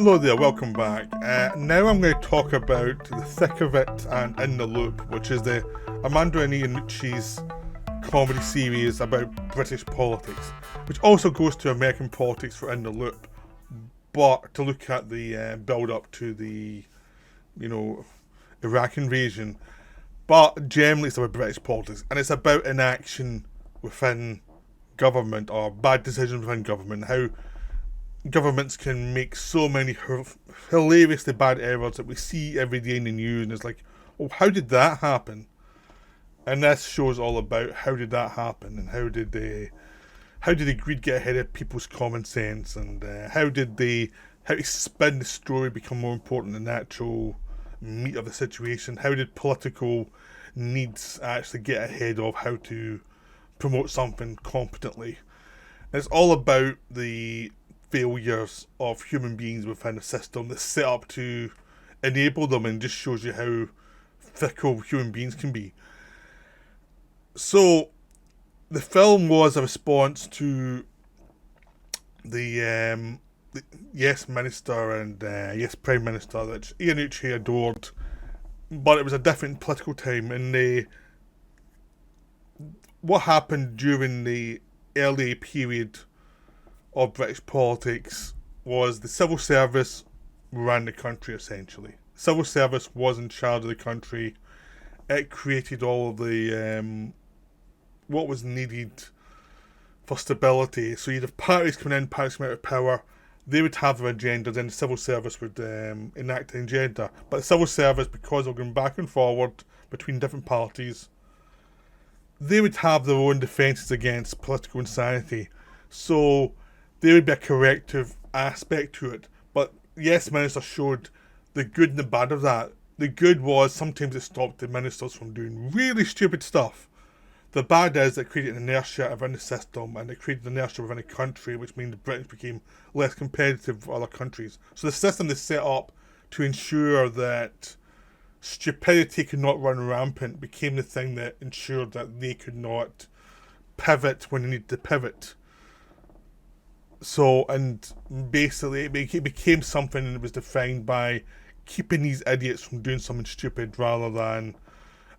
Hello there, welcome back. Now I'm going to talk about The Thick of It and In the Loop, which is the Armando Iannucci's comedy series about British politics, which also goes to American politics for In the Loop, but to look at the build-up to the, Iraq invasion. But generally it's about British politics, and it's about inaction within government, or bad decisions within government, how governments can make so many hilariously bad errors that we see every day in the news, and it's like, oh, how did that happen? And this show's all about how did that happen, and how did the greed get ahead of people's common sense, and how to spin the story become more important than the actual meat of the situation. How did political needs actually get ahead of how to promote something competently? And it's all about the failures of human beings within a system that's set up to enable them, and just shows you how fickle human beings can be. So the film was a response to the Yes Minister and Yes Prime Minister that Iannucci adored, but it was a different political time, and what happened during the early period of British politics was the civil service ran the country, essentially. Civil service was in charge of the country. It created all of the what was needed for stability. So you'd have parties coming in, parties coming out of power. They would have their agenda, then the civil service would enact an agenda. But the civil service, because they're going back and forward between different parties, they would have their own defences against political insanity. So there would be a corrective aspect to it. But Yes Minister showed the good and the bad of that. The good was sometimes it stopped the ministers from doing really stupid stuff. The bad is it created an inertia within the system, and it created an inertia within the country, which means the British became less competitive with other countries. So the system is set up to ensure that stupidity could not run rampant became the thing that ensured that they could not pivot when they needed to pivot. So, and basically it became something that was defined by keeping these idiots from doing something stupid rather than...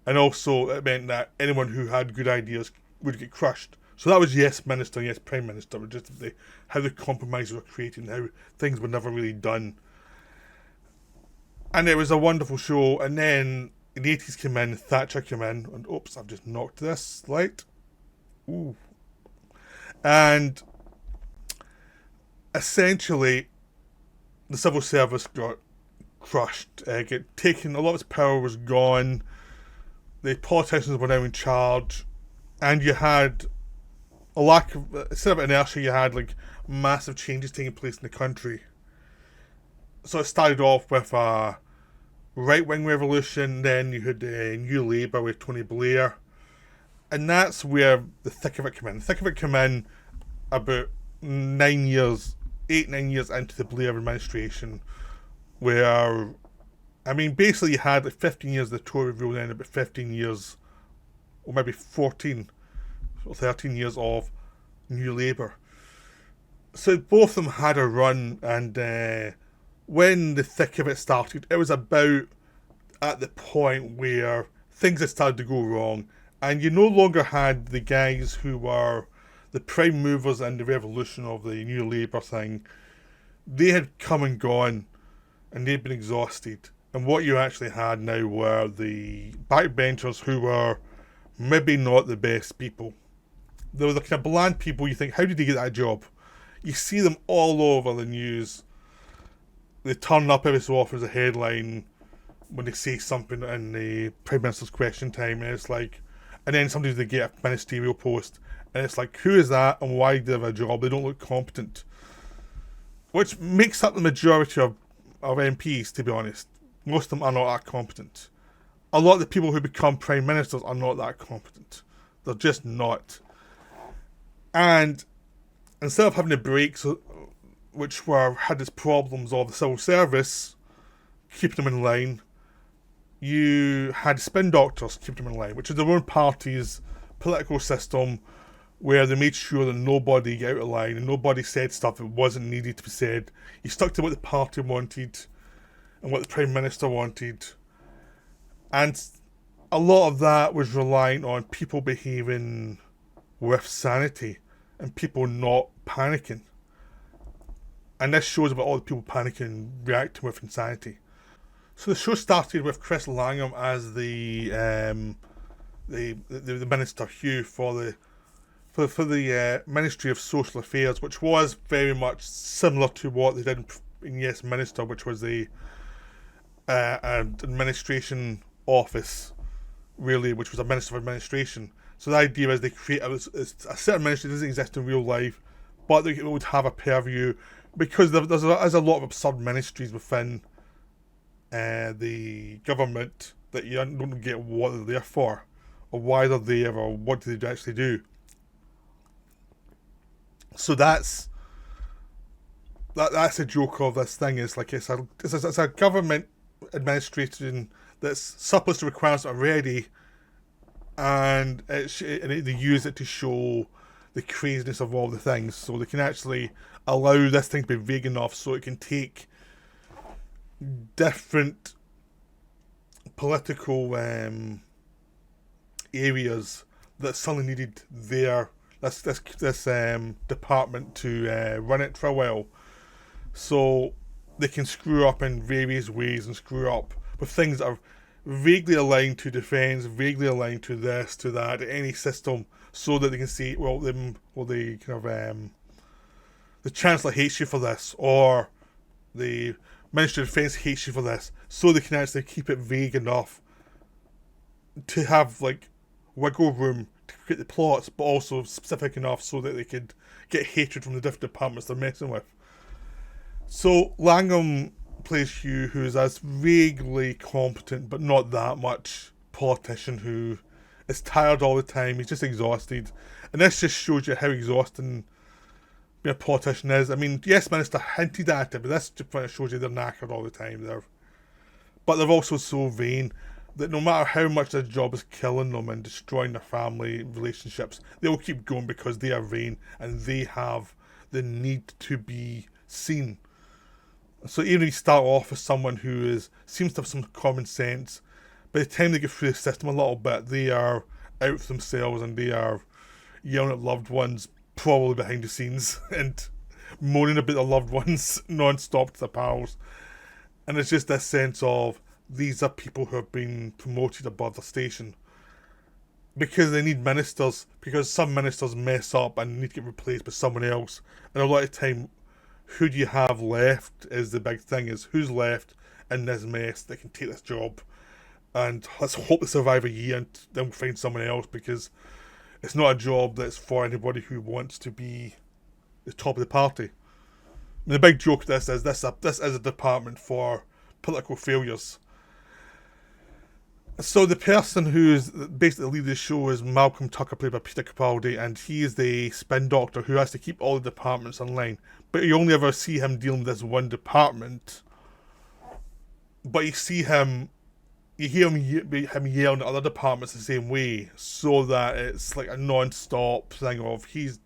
And also it meant that anyone who had good ideas would get crushed. So that was Yes Minister, Yes Prime Minister, just how the compromises were created and how things were never really done. And it was a wonderful show. And then in the 80s came in, Thatcher came in, and oops, I've just knocked this light. Ooh. And essentially the civil service got crushed, got taken, a lot of its power was gone. The politicians were now in charge, and you had a lack of, instead of inertia, you had like massive changes taking place in the country. So it started off with a right-wing revolution, then you had New Labour with Tony Blair, and that's where the thick of it came in. The thick of it came in about 9 years into the Blair administration, where, I mean, basically you had like 15 years of the Tory rule, and about 15 years, or maybe 14 or 13 years of New Labour. So both of them had a run, and when the thick of it started, it was about at the point where things had started to go wrong, and you no longer had the guys who were the prime movers in the revolution of the New Labour thing. They had come and gone, and they'd been exhausted. And what you actually had now were the backbenchers who were maybe not the best people. They were the kind of bland people you think, how did they get that job? You see them all over the news. They turn up every so often as a headline when they say something in the Prime Minister's question time, and it's like, and then sometimes they get a ministerial post, and it's like, who is that and why do they have a job? They don't look competent. Which makes up the majority of MPs, to be honest. Most of them are not that competent. A lot of the people who become Prime Ministers are not that competent. They're just not. And instead of having the breaks, which had its problems of the civil service, keeping them in line, you had spin doctors keeping them in line, which is their own party's political system where they made sure that nobody got out of line and nobody said stuff that wasn't needed to be said. He stuck to what the party wanted and what the Prime Minister wanted. And a lot of that was reliant on people behaving with sanity and people not panicking. And this shows about all the people panicking and reacting with insanity. So the show started with Chris Langham as the Minister Hugh for the Ministry of Social Affairs, which was very much similar to what they did in Yes Minister, which was the administration office, really, which was a Minister of Administration. So the idea is they create a certain ministry that doesn't exist in real life, but they would have a purview, because there's a lot of absurd ministries within the government that you don't get what they're there for, or why they're there, or what do they actually do. So that's a joke of this thing. Is like it's a government administration that's surplus to requirements already, and they use it to show the craziness of all the things. So they can actually allow this thing to be vague enough so it can take different political areas that suddenly needed this department to run it for a while. So they can screw up in various ways and screw up with things that are vaguely aligned to defence, vaguely aligned to this, to that, to any system, so that they can see, the Chancellor hates you for this, or the Ministry of Defence hates you for this, so they can actually keep it vague enough to have like wiggle room to create the plots, but also specific enough so that they could get hatred from the different departments they're messing with. So Langham plays Hugh, who is this vaguely competent but not that much politician who is tired all the time. He's just exhausted, and this just shows you how exhausting being a politician is. I mean, yes, Minister hinted at it, but this just shows you they're knackered all the time. But they're also so vain that no matter how much their job is killing them and destroying their family relationships, they will keep going because they are vain and they have the need to be seen. So even if you start off as someone who seems to have some common sense, by the time they get through the system a little bit, they are out for themselves and they are yelling at loved ones, probably behind the scenes, and moaning about their loved ones non-stop to their pals. And it's just this sense of, these are people who have been promoted above their station. Because they need ministers, because some ministers mess up and need to get replaced by someone else. And a lot of time, who do you have left is the big thing, is who's left in this mess that can take this job. And let's hope they survive a year and then we'll find someone else, because it's not a job that's for anybody who wants to be the top of the party. I mean, the big joke of this is this is a department for political failures. So the person who's basically the lead of the show is Malcolm Tucker, played by Peter Capaldi, and he is the spin doctor who has to keep all the departments in line. But you only ever see him dealing with this one department. But you hear him yelling at other departments the same way, so that it's like a non-stop thing of he's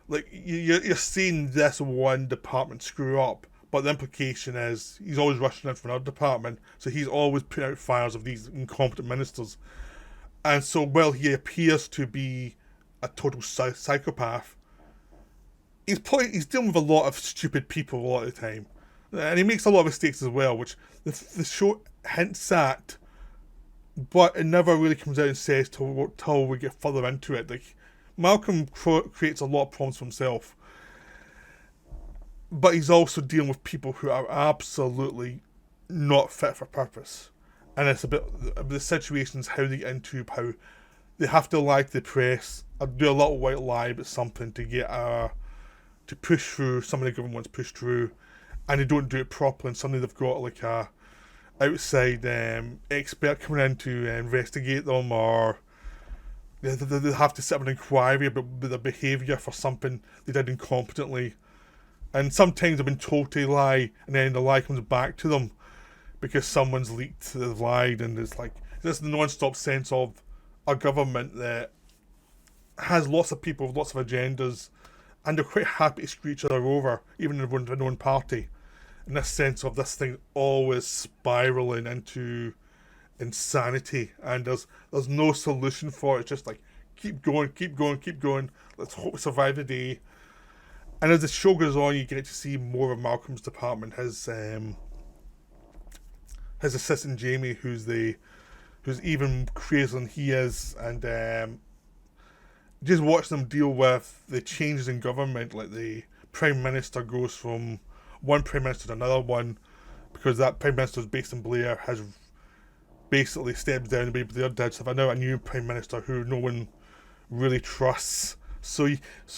like you're seeing this one department screw up. But the implication is he's always rushing in from another department, so he's always putting out fires of these incompetent ministers. And so, while he appears to be a total psychopath, he's dealing with a lot of stupid people a lot of the time. And he makes a lot of mistakes as well, which the show hints at, but it never really comes out and says till we get further into it. Like, Malcolm creates a lot of problems for himself. But he's also dealing with people who are absolutely not fit for purpose. And it's a bit the situations, how they get into, how they have to lie to the press, or do a little white lie about something to get to push through something the government wants to push through, and they don't do it properly, and suddenly they've got like a outside expert coming in to investigate them, or they have to set up an inquiry about their behaviour for something they did incompetently. And sometimes they've been told to lie, and then the lie comes back to them because someone's leaked, they've lied, and it's like this non-stop sense of a government that has lots of people with lots of agendas, and they're quite happy to screw each other over, even in their own party. In this sense of this thing always spiraling into insanity, and there's no solution for it. It's just like keep going, keep going, keep going. Let's hope we survive the day. And as the show goes on, you get to see more of Malcolm's department. His assistant Jamie, who's even crazier than he is, and just watch them deal with the changes in government. Like the prime minister goes from one prime minister to another one, because that prime minister is based in Blair, has basically stepped down and Blair did. So now a new prime minister who no one really trusts. So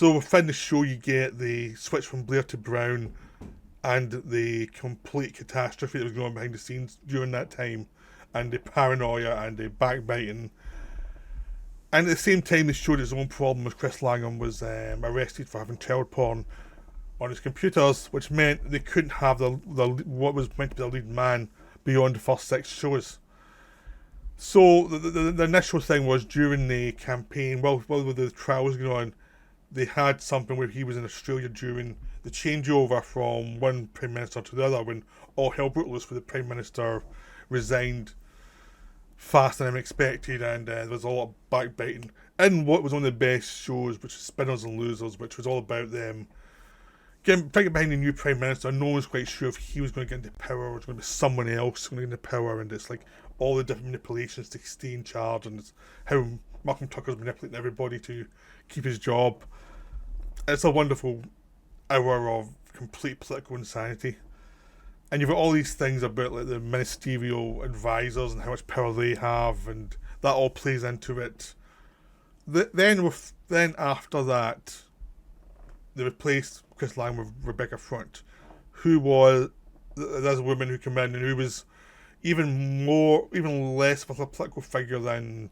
within the show, you get the switch from Blair to Brown, and the complete catastrophe that was going on behind the scenes during that time, and the paranoia and the backbiting. And at the same time, they showed its own problem as Chris Langham was arrested for having child porn on his computers, which meant they couldn't have the what was meant to be the lead man beyond the first 6 shows. So the initial thing was during the campaign, while the trial was going on, they had something where he was in Australia during the changeover from one Prime Minister to the other, when all hell broke loose where the Prime Minister resigned faster than expected, and there was a lot of backbiting. And what was one of the best shows, which was Spinners and Losers, which was all about them getting behind the new Prime Minister. No one was quite sure if he was going to get into power or it was going to be someone else going to get into power, and it's like all the different manipulations to stay in charge, and it's how Malcolm Tucker's manipulating everybody to keep his job. It's a wonderful hour of complete political insanity. And you've got all these things about like the ministerial advisors and how much power they have, and that all plays into it. Then after that, they replaced Chris Lang with Rebecca Front, who was there's a woman who came in and who was even less of a political figure than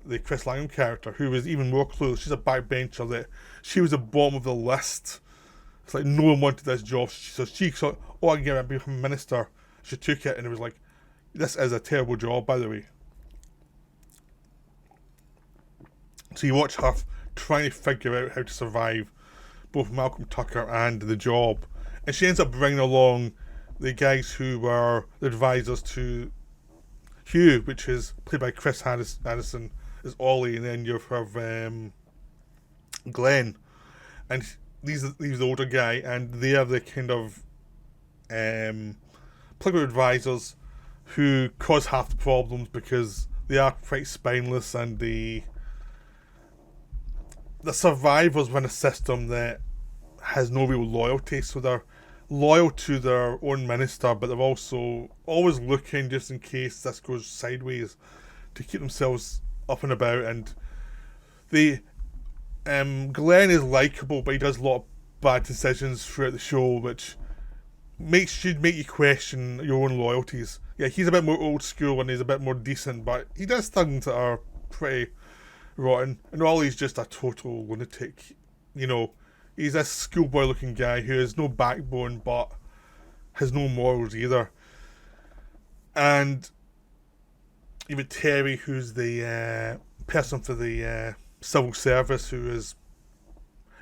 the Chris Langham character, who was even more clueless. She's a backbencher. That she was the bottom of the list. It's like no one wanted this job, so she thought, "Oh, I can get become a minister." She took it, and it was like, "This is a terrible job, by the way." So you watch her trying to figure out how to survive both Malcolm Tucker and the job, and she ends up bringing along the guys who were the advisors to Hugh, which is played by Chris Addison as Ollie, and then you have Glenn, and he's the older guy, and they are the kind of political advisors who cause half the problems because they are quite spineless, and the survivors within a system that has no real loyalty. So they're loyal to their own minister, but they're also always looking just in case this goes sideways to keep themselves up and about. And the Glenn is likeable, but he does a lot of bad decisions throughout the show, which should make you question your own loyalties. Yeah, he's a bit more old school and he's a bit more decent, but he does things that are pretty rotten. And Ollie's just a total lunatic. You know, he's a schoolboy looking guy who has no backbone but has no morals either. And even Terry, who's the person for the civil service, who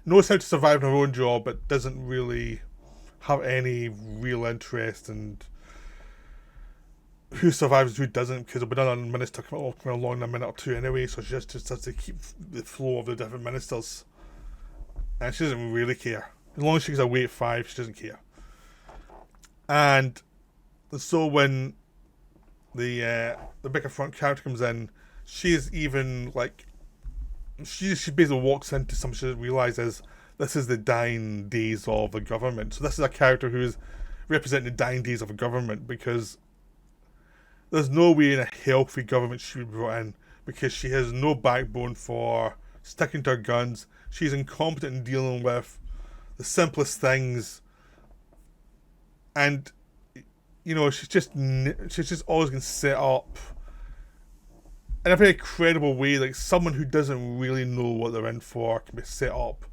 knows how to survive in her own job but doesn't really have any real interest in who survives and who doesn't, because another minister coming along in a minute or two anyway, so she just has to keep the flow of the different ministers. And she doesn't really care. As long as she gets away at 5, she doesn't care. And so when the Rebecca Front character comes in, she is even like, she basically walks into something she doesn't realise is this is the dying days of the government. So this is a character who is representing the dying days of a government, because there's no way in a healthy government she would be brought in, because she has no backbone for sticking to her guns. She's incompetent in dealing with the simplest things, and you know she's just always going to set up in a very credible way, like someone who doesn't really know what they're in for can be set up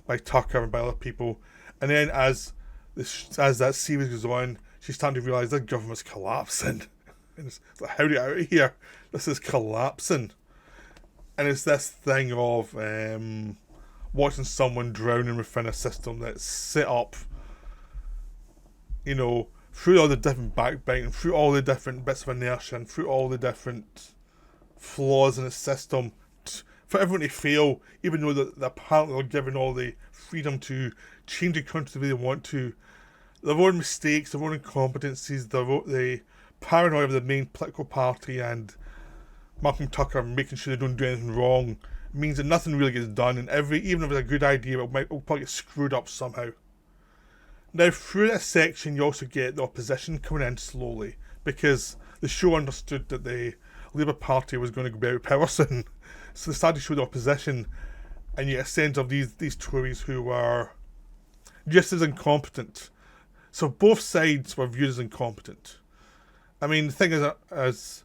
by Tucker and by other people. And then as that series goes on, she's starting to realise the government's collapsing. And it's like, how do you get out of here? This is collapsing. And it's this thing of watching someone drowning within a system that's set up, through all the different backbiting, through all the different bits of inertia, and through all the different flaws in the system, for everyone to fail, even though they're apparently given all the freedom to change the country the way they want to. Their own mistakes, their own incompetencies, the paranoia of the main political party and Malcolm Tucker making sure they don't do anything wrong means that nothing really gets done, and even if it's a good idea, it'll probably get screwed up somehow. Now, through that section, you also get the opposition coming in slowly, because the show understood that the Labour Party was going to be out of power soon. So they started to show the opposition, and you get a sense of these Tories who were just as incompetent. So both sides were viewed as incompetent. I mean, the thing is, as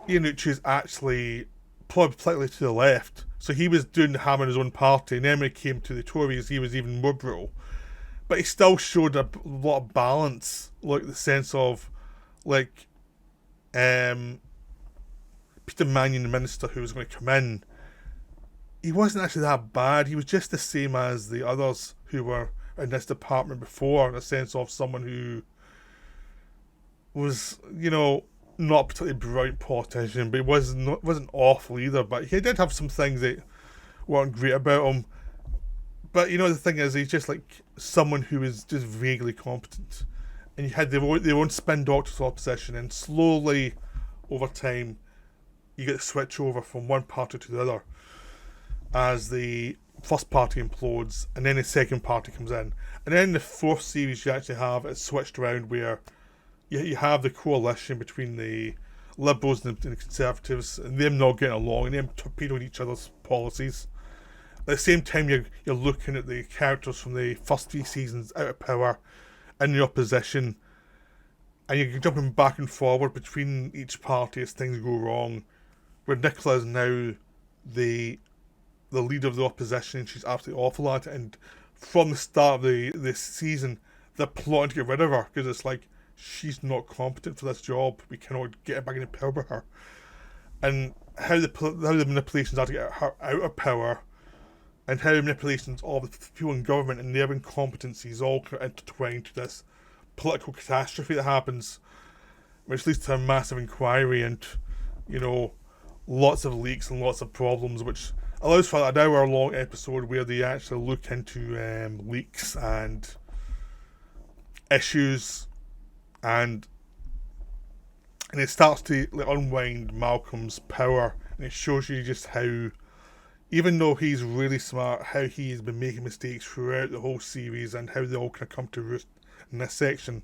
Iannucci is actually probably slightly to the left, so he was doing the harm in his own party, and then when it came to the Tories, he was even more brutal. But he still showed a lot of balance, like the sense of, like, Peter Mannion, the minister who was going to come in, he wasn't actually that bad. He was just the same as the others who were in this department before, in the sense of someone who was, not a particularly brilliant politician, but he wasn't awful either. But he did have some things that weren't great about him. But the thing is, he's just like someone who is just vaguely competent, and you had their own spin doctors of opposition, and slowly over time you get to switch over from one party to the other as the first party implodes, and then the second party comes in, and then the fourth series you actually have it switched around where you have the coalition between the Liberals and the Conservatives, and them not getting along, and them torpedoing each other's policies. At the same time, you're looking at the characters from the first 3 seasons out of power in the opposition, and you're jumping back and forward between each party as things go wrong, where Nicola is now the leader of the opposition, and she's absolutely awful at it, and from the start of this season, they're plotting to get rid of her, because it's like, she's not competent for this job, we cannot get her back into power with her. And how the manipulations are to get her out of power, and how the manipulations of the people in government and their incompetencies all intertwine to this political catastrophe that happens, which leads to a massive inquiry and, lots of leaks and lots of problems, which allows for an hour-long episode where they actually look into leaks and issues, and it starts to unwind Malcolm's power, and it shows you just how, even though he's really smart, how he's been making mistakes throughout the whole series, and how they all kind of come to roost in this section.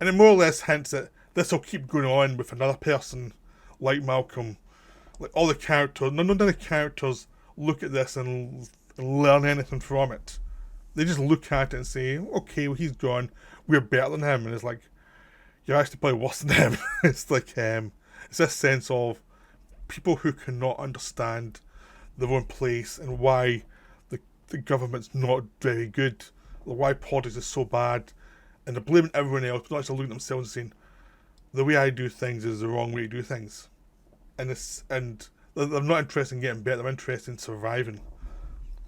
And it more or less hints that this will keep going on with another person like Malcolm. Like all the characters, none of the characters look at this and learn anything from it. They just look at it and say, okay, well, he's gone, we're better than him. And it's like, you're actually probably worse than him. It's like, it's this sense of people who cannot understand their own place and why the government's not very good, or why politics is so bad, and they're blaming everyone else, but not actually looking at themselves and saying, the way I do things is the wrong way to do things. And they're not interested in getting better, they're interested in surviving,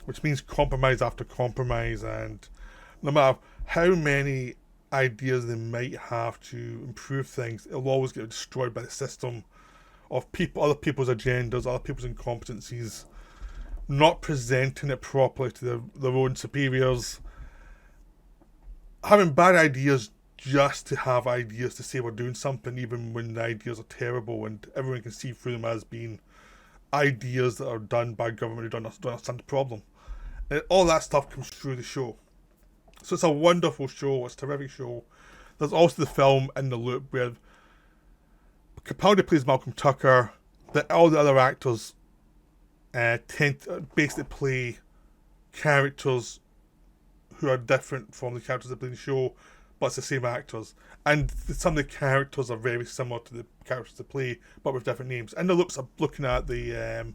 which means compromise after compromise, and no matter how many ideas they might have to improve things, it'll always get destroyed by the system of other people's agendas, other people's incompetencies, not presenting it properly to their own superiors, having bad ideas just to have ideas to say we're doing something, even when the ideas are terrible, and everyone can see through them as being ideas that are done by government who don't understand the problem. And all that stuff comes through the show. So it's a wonderful show, it's a terrific show. There's also the film In the Loop, where Capaldi plays Malcolm Tucker, all the other actors tend to basically play characters who are different from the characters they play in the show, but it's the same actors. And some of the characters are very similar to the characters they play, but with different names. In the Loop's looking at the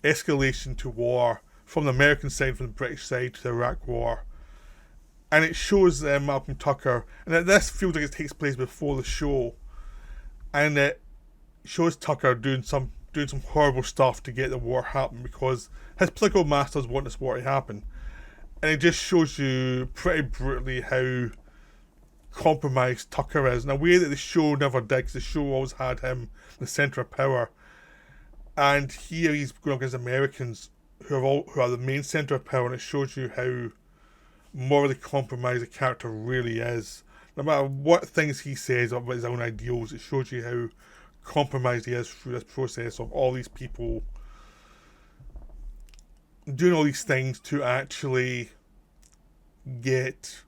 escalation to war from the American side, from the British side, to the Iraq War. And it shows Malcolm Tucker, and this feels like it takes place before the show, and it shows Tucker doing some doing some horrible stuff to get the war happen because his political masters want this war to happen. And it just shows you pretty brutally how compromised Tucker is in a way that the show never did, because the show always had him in the centre of power. And here he's going up against Americans who are the main centre of power, and it shows you how morally compromised the character really is. No matter what things he says about his own ideals, it shows you how compromised he is through this process of all these people doing all these things to actually get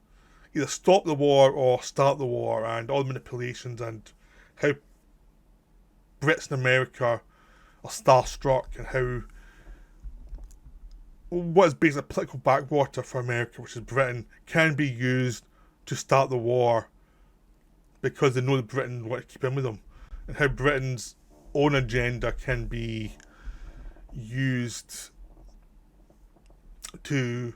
either stop the war or start the war, and all the manipulations, and how Brits in America are starstruck, and how what is basically a political backwater for America, which is Britain, can be used to start the war because they know that Britain want to keep in with them, and how Britain's own agenda can be used to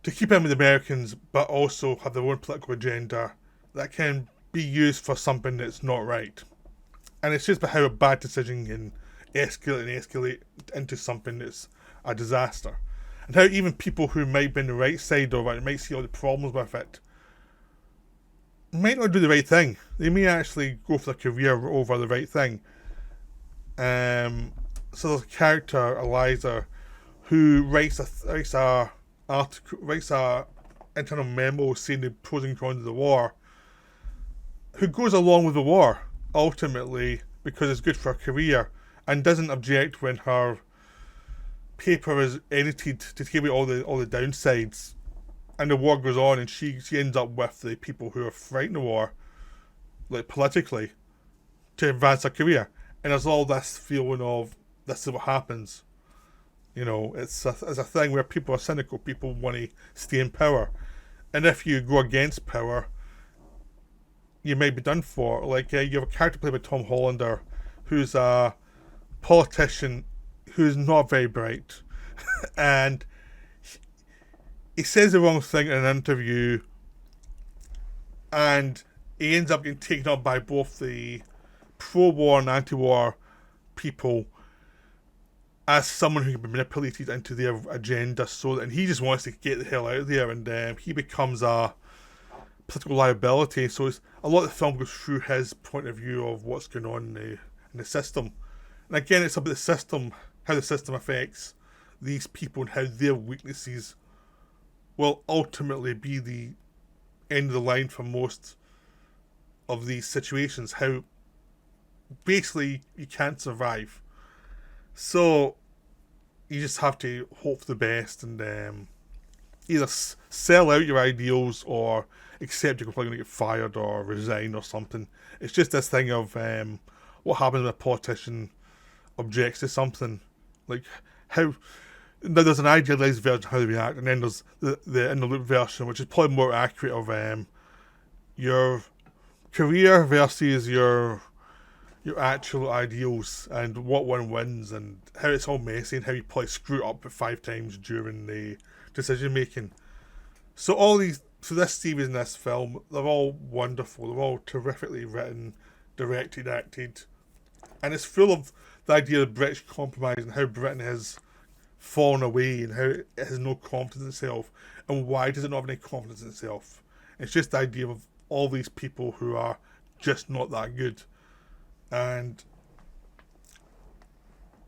keep in with the Americans, but also have their own political agenda that can be used for something that's not right. And it's just about how a bad decision can escalate into something that's a disaster. And how even people who might be on the right side of it, might see all the problems with it, might not do the right thing. They may actually go for their career over the right thing. So there's a character, Eliza, who writes a internal memo saying the pros and cons of the war, who goes along with the war ultimately because it's good for her career, and doesn't object when her paper is edited to take away all the downsides, and the war goes on, and she ends up with the people who are fighting the war, like politically, to advance her career. And there's all this feeling of this is what happens. You know, it's a thing where people are cynical, people want to stay in power. And if you go against power, you may be done for. Like, you have a character played by Tom Hollander, who's a politician who's not very bright. And he says the wrong thing in an interview, and he ends up getting taken up by both the pro-war and anti-war people as someone who can be manipulated into their agenda, and he just wants to get the hell out of there, and he becomes a political liability. So a lot of the film goes through his point of view of what's going on in the system. And again, it's about the system, how the system affects these people, and how their weaknesses will ultimately be the end of the line for most of these situations. How basically you can't survive. So you just have to hope for the best, and either sell out your ideals or accept you're probably going to get fired or resign or something. It's just this thing of what happens when a politician objects to something. Like, how now there's an idealised version of how they react, and then there's the in the loop version, which is probably more accurate of your career versus your actual ideals, and what one wins, and how it's all messy, and how you probably screw it up 5 times during the decision making. So this series and this film, they're all wonderful. They're all terrifically written, directed, acted, and it's full of the idea of British compromise and how Britain has fallen away, and how it has no confidence in itself, and why does it not have any confidence in itself. It's just the idea of all these people who are just not that good. And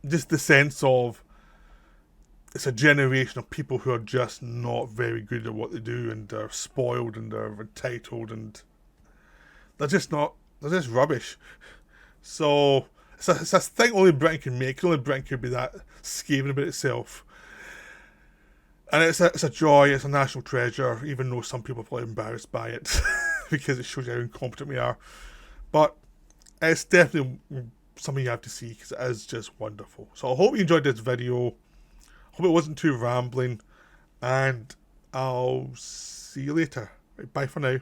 just the sense of it's a generation of people who are just not very good at what they do, and they're spoiled, and they're entitled, and they're just rubbish. So it's a thing only Britain can make. Only Britain could be that scathing about itself. And it's a joy, it's a national treasure, even though some people are probably embarrassed by it because it shows you how incompetent we are. But it's definitely something you have to see, because it is just wonderful. So I hope you enjoyed this video. Hope it wasn't too rambling, and I'll see you later. Bye for now.